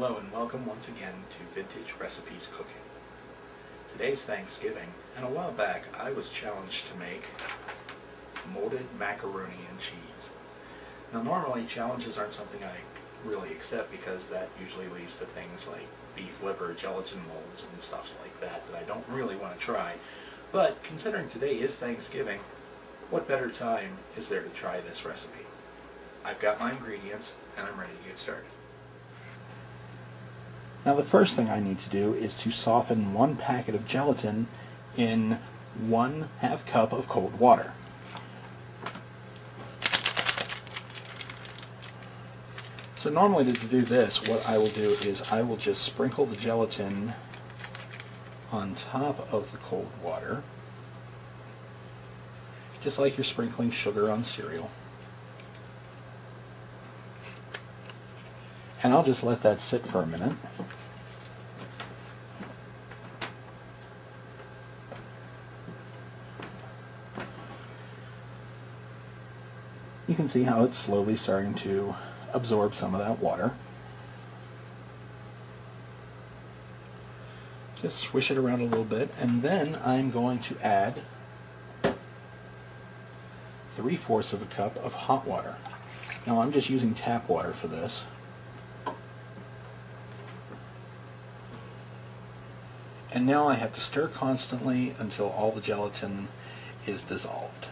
Hello and welcome once again to Vintage Recipes Cooking. Today's Thanksgiving, and a while back I was challenged to make molded macaroni and cheese. Now normally challenges aren't something I really accept because that usually leads to things like beef liver, gelatin molds, and stuff like that I don't really want to try. But considering today is Thanksgiving, what better time is there to try this recipe? I've got my ingredients and I'm ready to get started. Now the first thing I need to do is to soften 1 packet of gelatin in 1/2 cup of cold water. So normally to do this, what I will do is I will just sprinkle the gelatin on top of the cold water, just like you're sprinkling sugar on cereal. And I'll just let that sit for a minute. You can see how it's slowly starting to absorb some of that water. Just swish it around a little bit, and then I'm going to add 3/4 of a cup of hot water. Now I'm just using tap water for this. And now I have to stir constantly until all the gelatin is dissolved.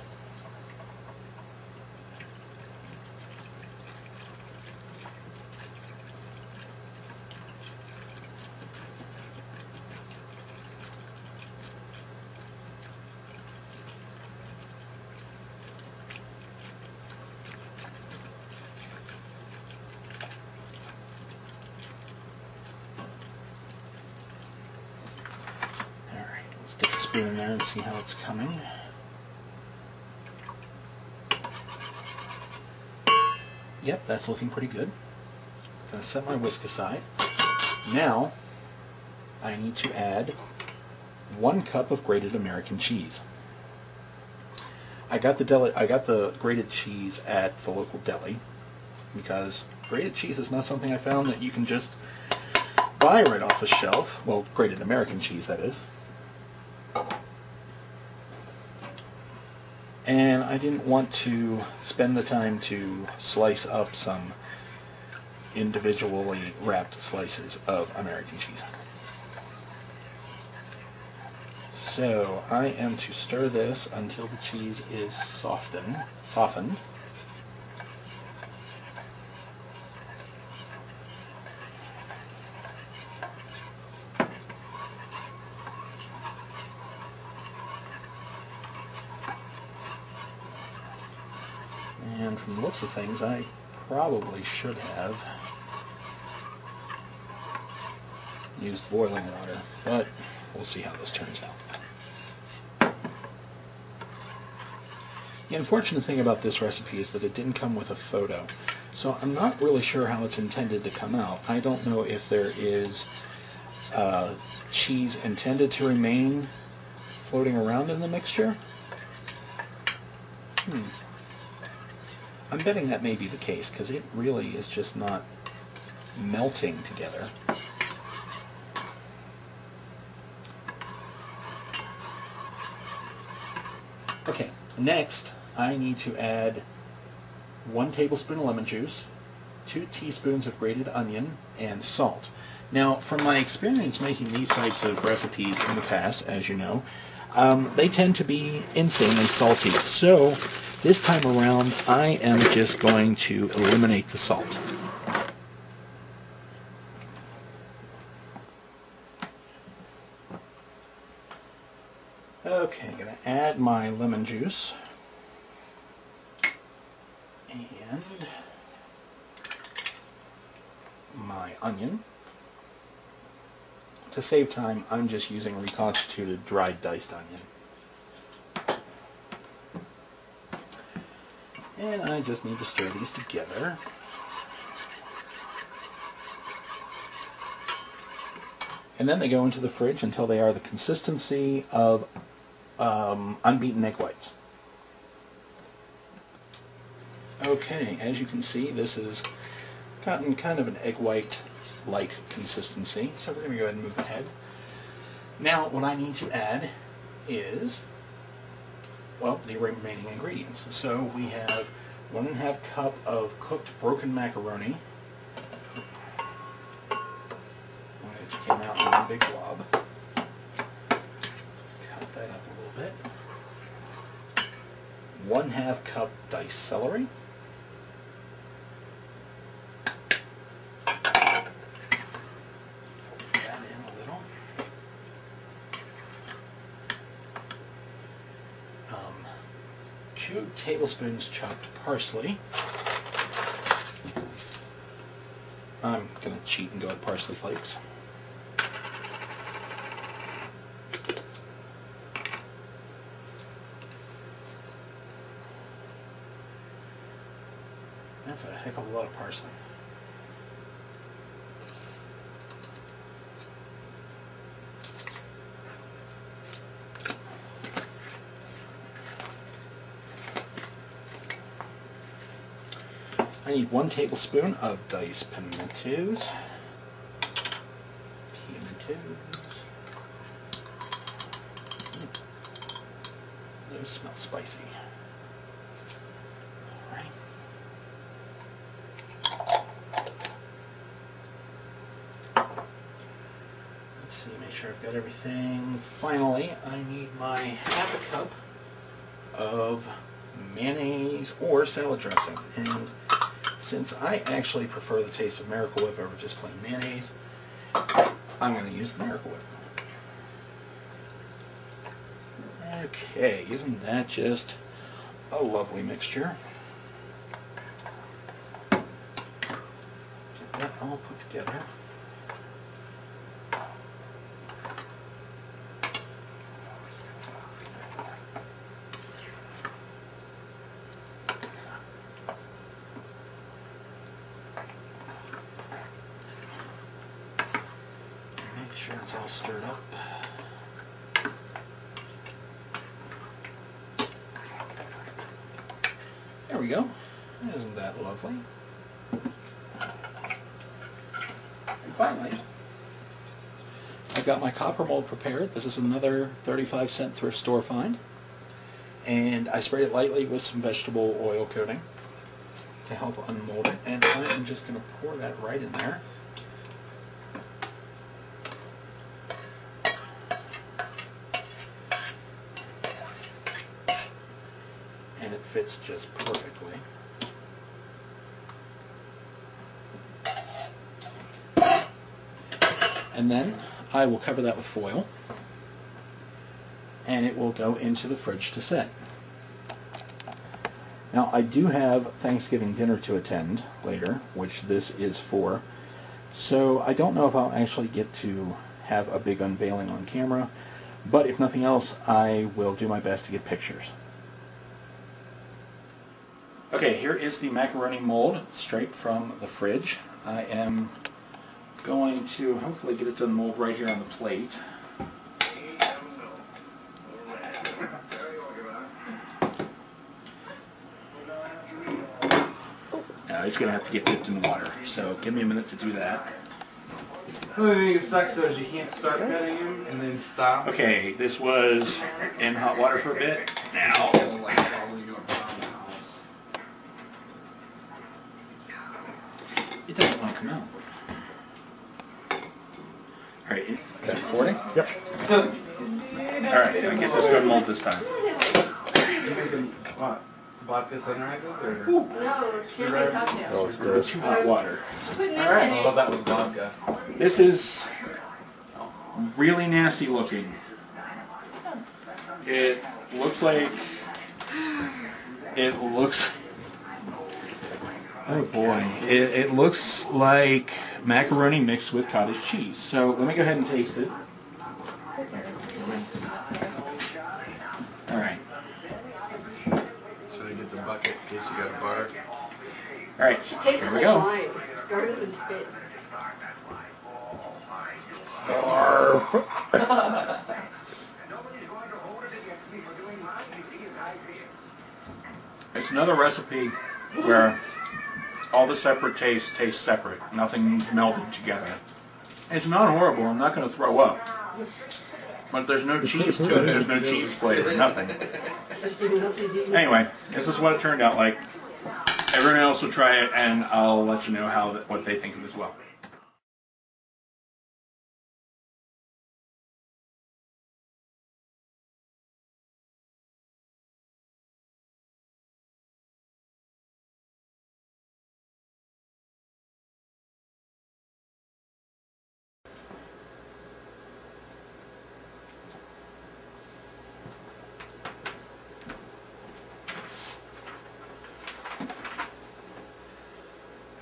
Stick a spoon in there and see how it's coming. Yep, that's looking pretty good. I'm going to set my whisk aside. Now, I need to add 1 cup of grated American cheese. I got the grated cheese at the local deli because grated cheese is not something I found that you can just buy right off the shelf. Well, grated American cheese, that is. And I didn't want to spend the time to slice up some individually wrapped slices of American cheese. So I am to stir this until the cheese is softened. And from the looks of things, I probably should have used boiling water, but we'll see how this turns out. The unfortunate thing about this recipe is that it didn't come with a photo, so I'm not really sure how it's intended to come out. I don't know if there is cheese intended to remain floating around in the mixture. I'm betting that may be the case, because it really is just not melting together. Okay, next I need to add 1 tablespoon of lemon juice, 2 teaspoons of grated onion, and salt. Now, from my experience making these types of recipes in the past, as you know, they tend to be insanely salty. So this time around, I am just going to eliminate the salt. Okay, I'm going to add my lemon juice and my onion. To save time, I'm just using reconstituted dried diced onion. And I just need to stir these together. And then they go into the fridge until they are the consistency of unbeaten egg whites. Okay, as you can see, this has gotten kind of an egg white light consistency. So we're going to go ahead and move ahead. Now what I need to add is, well, the remaining ingredients. So we have 1½ cup of cooked broken macaroni, which came out in one big blob. Just cut that up a little bit. 1/2 cup diced celery. Fold that in a little. 2 tablespoons chopped parsley. I'm going to cheat and go with parsley flakes. That's a heck of a lot of parsley. I need 1 tablespoon of diced pimentos. Those smell spicy. All right. Let's see, make sure I've got everything. Finally, I need my 1/2 cup of mayonnaise or salad dressing. And since I actually prefer the taste of Miracle Whip over just plain mayonnaise, I'm going to use the Miracle Whip. Okay, isn't that just a lovely mixture? Get that all put together. Make sure it's all stirred up. There we go. Isn't that lovely? And finally, I've got my copper mold prepared. This is another 35-cent thrift store find. And I sprayed it lightly with some vegetable oil coating to help unmold it. And I'm just going to pour that right in there. And it fits just perfectly. And then I will cover that with foil, and it will go into the fridge to set. Now I do have Thanksgiving dinner to attend later, which this is for, so I don't know if I'll actually get to have a big unveiling on camera, but if nothing else, I will do my best to get pictures. Okay, here is the macaroni mold straight from the fridge. I am going to hopefully get it to mold right here on the plate. Now it's going to have to get dipped in water, so give me a minute to do that. The only thing that sucks though is you can't start cutting them and then stop. Okay, this was in hot water for a bit. Now, it doesn't want to come out. Alright, is it recording? Yep. Alright, I get this good mold this time. You making what? Vodka sunrises or? No, champagne cocktail. Too hot water. Alright, well that was vodka. This is really nasty looking. It looks like... Oh boy, it looks like macaroni mixed with cottage cheese. So let me go ahead and taste it. Alright. Should I get the bucket in case you got a bar? Alright, Tastes here we like go. wine. Gargle and spit. It's another recipe where all the separate tastes taste separate. Nothing melded together. It's not horrible. I'm not going to throw up. But there's no cheese to it. There's no cheese flavor. Nothing. Anyway, this is what it turned out like. Everyone else will try it, and I'll let you know what they think of it as well.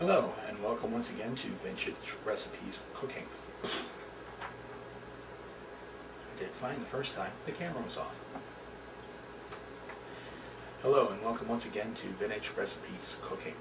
Hello, and welcome once again to Vintage Recipes Cooking. I did fine the first time. The camera was off. Hello, and welcome once again to Vintage Recipes Cooking.